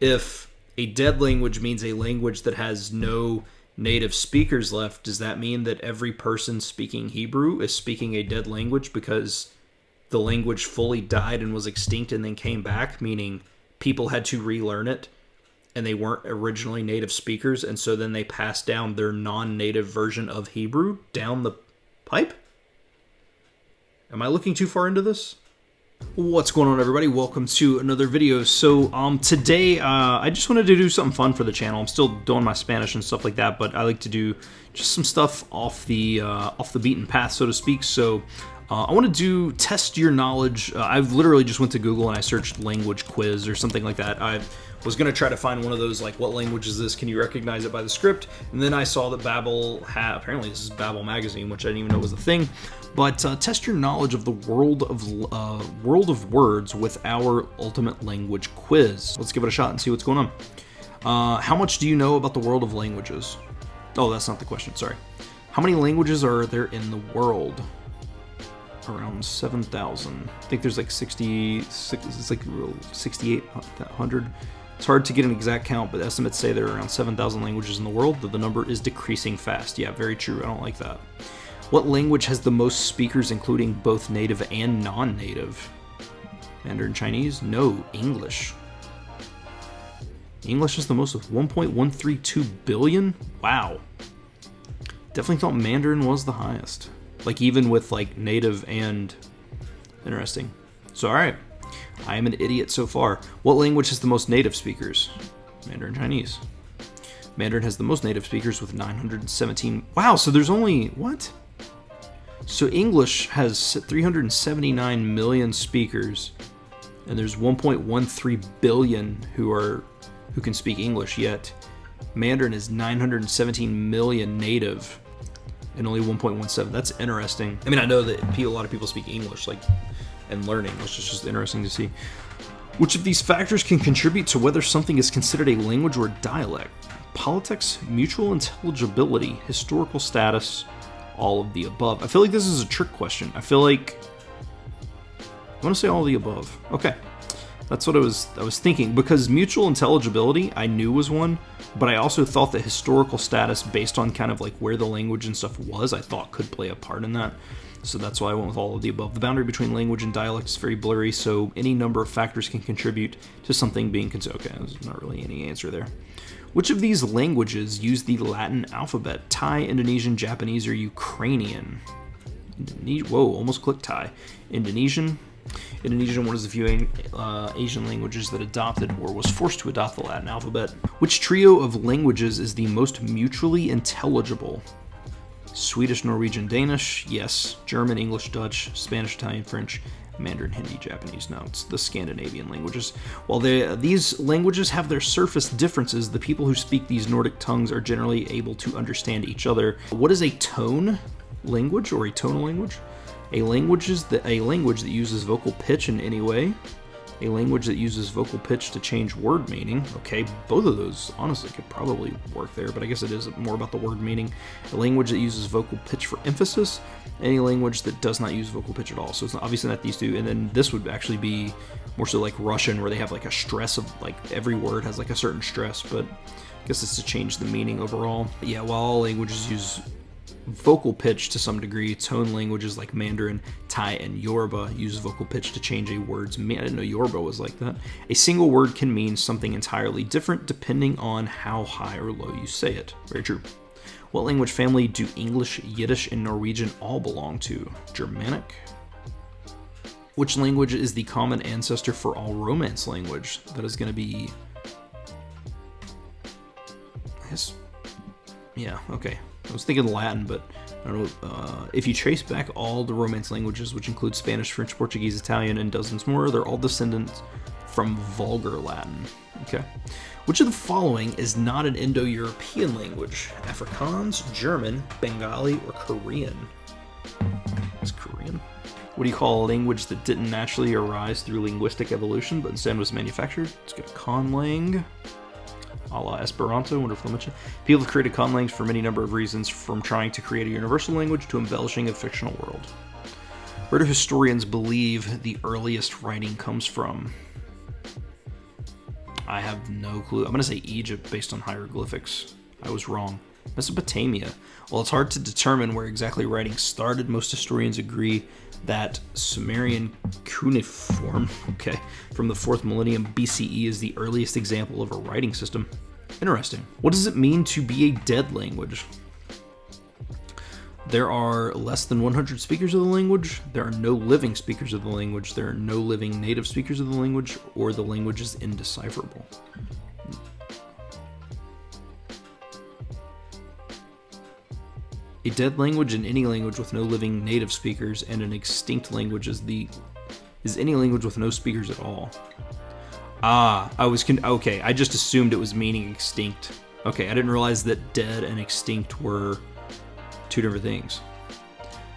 if a dead language means a language that has no native speakers left, does that mean that every person speaking Hebrew is speaking a dead language because the language fully died and was extinct and then came back, meaning people had to relearn it and they weren't originally native speakers, and so then they passed down their non-native version of Hebrew down the pipe? Am I looking too far into this? What's going on, everybody? Welcome to another video. So today I just wanted to do something fun for the channel. I'm still doing my Spanish and stuff like that, but I like to do just some stuff off the beaten path, so to speak. So I want to test your knowledge. I've literally just went to Google and I searched language quiz or something like that. I was going to try to find one of those, like, what language is this? Can you recognize it by the script? And then I saw that Babbel apparently this is Babbel magazine, which I didn't even know was a thing. But test your knowledge of the world of words with our ultimate language quiz. Let's give it a shot and see what's going on. How much do you know about the world of languages? Oh, that's not the question, sorry. How many languages are there in the world? Around 7,000. I think there's like 6,800. It's hard to get an exact count, but estimates say there are around 7,000 languages in the world, though the number is decreasing fast. Yeah, very true. I don't like that. What language has the most speakers, including both native and non-native? Mandarin Chinese? No, English. English is the most with 1.132 billion? Wow. Definitely thought Mandarin was the highest. Like, even with, like, native and... Interesting. So, alright. I am an idiot so far. What language has the most native speakers? Mandarin Chinese. Mandarin has the most native speakers with 917... Wow, so there's only... What? So English has 379 million speakers, and there's 1.13 billion who can speak English, yet Mandarin is 917 million native and only 1.17. That's interesting. I mean, I know that a lot of people speak English, like, and learn English. It's just interesting to see. Which of these factors can contribute to whether something is considered a language or a dialect? Politics, mutual intelligibility, historical status, all of the above. I feel like this is a trick question. I feel like I want to say all of the above. Okay. That's what I was thinking, because mutual intelligibility I knew was one, but I also thought that historical status, based on kind of like where the language and stuff was, I thought could play a part in that. So that's why I went with all of the above. The boundary between language and dialect is very blurry, so any number of factors can contribute to something being considered. Okay, there's not really any answer there. Which of these languages use the Latin alphabet? Thai, Indonesian, Japanese, or Ukrainian? Whoa, almost clicked Thai. Indonesian. Indonesian, one of the few Asian languages that adopted or was forced to adopt the Latin alphabet. Which trio of languages is the most mutually intelligible? Swedish, Norwegian, Danish, yes. German, English, Dutch, Spanish, Italian, French, Mandarin, Hindi, Japanese. No, it's the Scandinavian languages. While these languages have their surface differences, the people who speak these Nordic tongues are generally able to understand each other. What is a tone language or a tonal language? A language that uses vocal pitch in any way. A language that uses vocal pitch to change word meaning. Okay, both of those honestly could probably work there, but I guess it is more about the word meaning. A language that uses vocal pitch for emphasis. Any language that does not use vocal pitch at all. So it's obviously not these two. And then this would actually be more so like Russian, where they have like a stress of, like, every word has like a certain stress, but I guess it's to change the meaning overall. But yeah, while all languages use vocal pitch to some degree, tone languages like Mandarin, Thai, and Yoruba use vocal pitch to change a word's meaning. I didn't know Yoruba was like that. A single word can mean something entirely different depending on how high or low you say it. Very true. What language family do English, Yiddish, and Norwegian all belong to? Germanic. Which language is the common ancestor for all Romance language? That is going to be... I guess... Yeah, okay. I was thinking Latin, but I don't know. If you trace back all the Romance languages, which include Spanish, French, Portuguese, Italian, and dozens more, they're all descendants from Vulgar Latin. Okay. Which of the following is not an Indo-European language? Afrikaans, German, Bengali, or Korean? It's Korean. What do you call a language that didn't naturally arise through linguistic evolution, but instead was manufactured? Let's go conlang. A la Esperanto, wonder if I mentioned. People have created conlangs for many number of reasons, from trying to create a universal language to embellishing a fictional world. Where do historians believe the earliest writing comes from? I have no clue. I'm going to say Egypt based on hieroglyphics. I was wrong. Mesopotamia. While it's hard to determine where exactly writing started, most historians agree that Sumerian cuneiform, from the 4th millennium BCE is the earliest example of a writing system. Interesting. What does it mean to be a dead language? There are less than 100 speakers of the language, there are no living speakers of the language, there are no living native speakers of the language, or the language is indecipherable. A dead language in any language with no living native speakers, and an extinct language is any language with no speakers at all. Okay, I just assumed it was meaning extinct. Okay, I didn't realize that dead and extinct were two different things.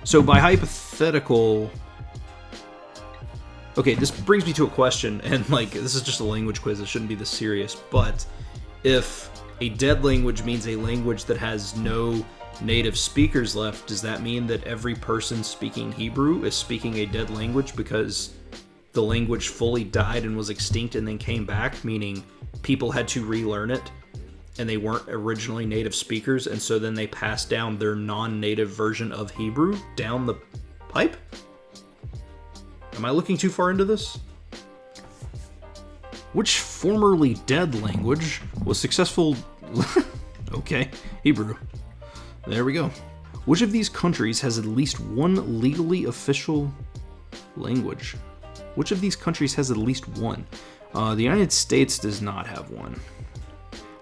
So by hypothetical... Okay, this brings me to a question, and this is just a language quiz, it shouldn't be this serious, but if a dead language means a language that has no native speakers left, does that mean that every person speaking Hebrew is speaking a dead language because the language fully died and was extinct and then came back, meaning people had to relearn it and they weren't originally native speakers, and so then they passed down their non-native version of Hebrew down the pipe? Am I looking too far into this? Which formerly dead language was successful... Okay, Hebrew. There we go. Which of these countries has at least one legally official language? Which of these countries has at least one? The United States does not have one.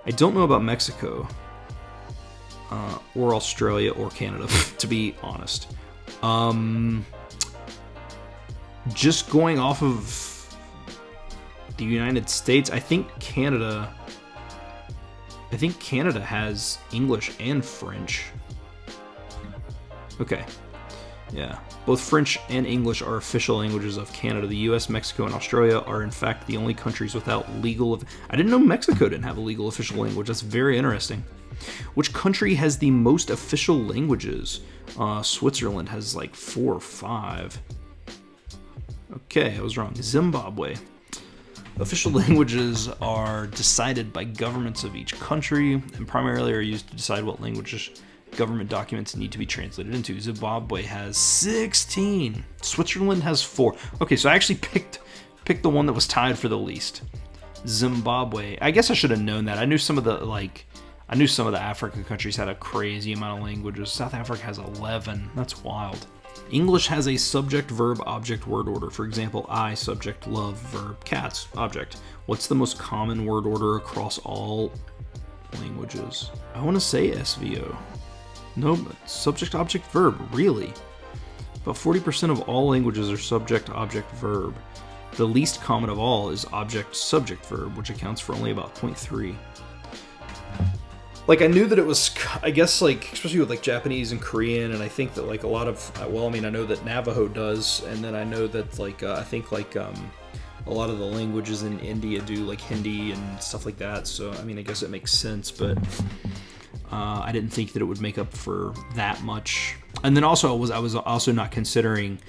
I don't know about Mexico, or Australia, or Canada, to be honest. Just going off of the United States, I think Canada has English and French. Okay. Yeah. Both French and English are official languages of Canada. The US, Mexico, and Australia are in fact the only countries without legal... I didn't know Mexico didn't have a legal official language. That's very interesting. Which country has the most official languages? Switzerland has 4 or 5. Okay, I was wrong. Zimbabwe. Official languages are decided by governments of each country and primarily are used to decide what languages government documents need to be translated into. Zimbabwe has 16. Switzerland has 4. Okay, so I actually picked the one that was tied for the least. Zimbabwe. I guess I should have known that. I knew some of the African countries had a crazy amount of languages. South Africa has 11. That's wild. English has a subject, verb, object, word order. For example, I, subject, love, verb, cats, object. What's the most common word order across all languages? I want to say SVO. No, subject, object, verb. Really? About 40% of all languages are subject, object, verb. The least common of all is object, subject, verb, which accounts for only about 0.3. I knew that it was, I guess, especially with, Japanese and Korean, and I think that, a lot of, I know that Navajo does, and then I know that, I think, a lot of the languages in India do, Hindi and stuff like that, so, I guess it makes sense, but I didn't think that it would make up for that much. And then also, I was also not considering,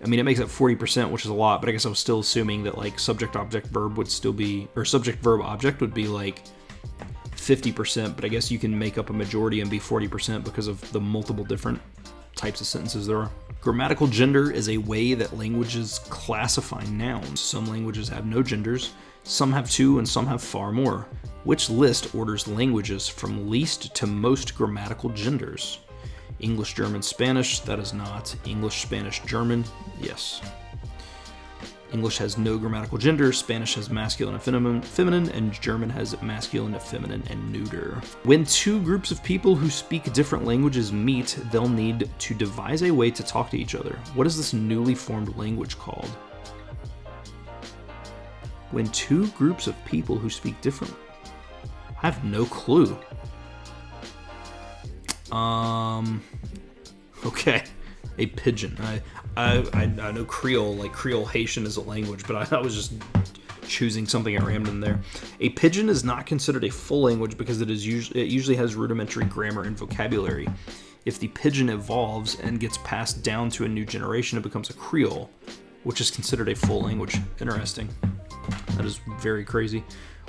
it makes up 40%, which is a lot, but I guess I was still assuming that, subject, object, verb would still be, or subject, verb, object would be, 50%, but I guess you can make up a majority and be 40% because of the multiple different types of sentences there are. Grammatical gender is a way that languages classify nouns. Some languages have no genders, some have 2, and some have far more. Which list orders languages from least to most grammatical genders? English, German, Spanish, that is not. English, Spanish, German, yes. English has no grammatical gender, Spanish has masculine and feminine, and German has masculine, feminine, and neuter. When two groups of people who speak different languages meet, they'll need to devise a way to talk to each other. What is this newly formed language called? When two groups of people who speak different... I have no clue. Okay. A pidgin. I know Creole, Creole Haitian is a language, but I was just choosing something at random there. A pidgin is not considered a full language because it usually has rudimentary grammar and vocabulary. If the pidgin evolves and gets passed down to a new generation, it becomes a Creole, which is considered a full language. Interesting. That is very crazy.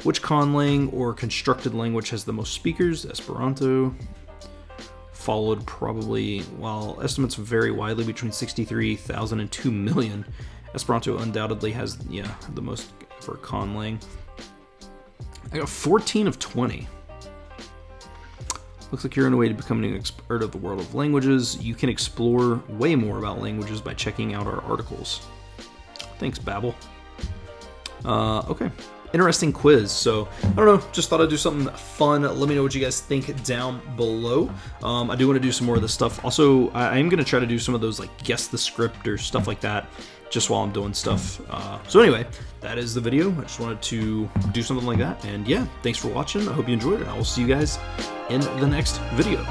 Which conlang or constructed language has the most speakers? Esperanto. Followed probably, while estimates vary widely between 63,000 and 2 million, Esperanto undoubtedly has, the most for conlang. I got 14 of 20. Looks like you're on a way to becoming an expert of the world of languages. You can explore way more about languages by checking out our articles. Thanks, Babbel. Okay. Interesting quiz. So, I don't know, just thought I'd do something fun. Let me know what you guys think down below. I do want to do some more of this stuff. Also, I am going to try to do some of those, like, guess the script or stuff like that, just while I'm doing stuff. So anyway, that is the video. I just wanted to do something like that. And yeah, thanks for watching. I hope you enjoyed it. I will see you guys in the next video.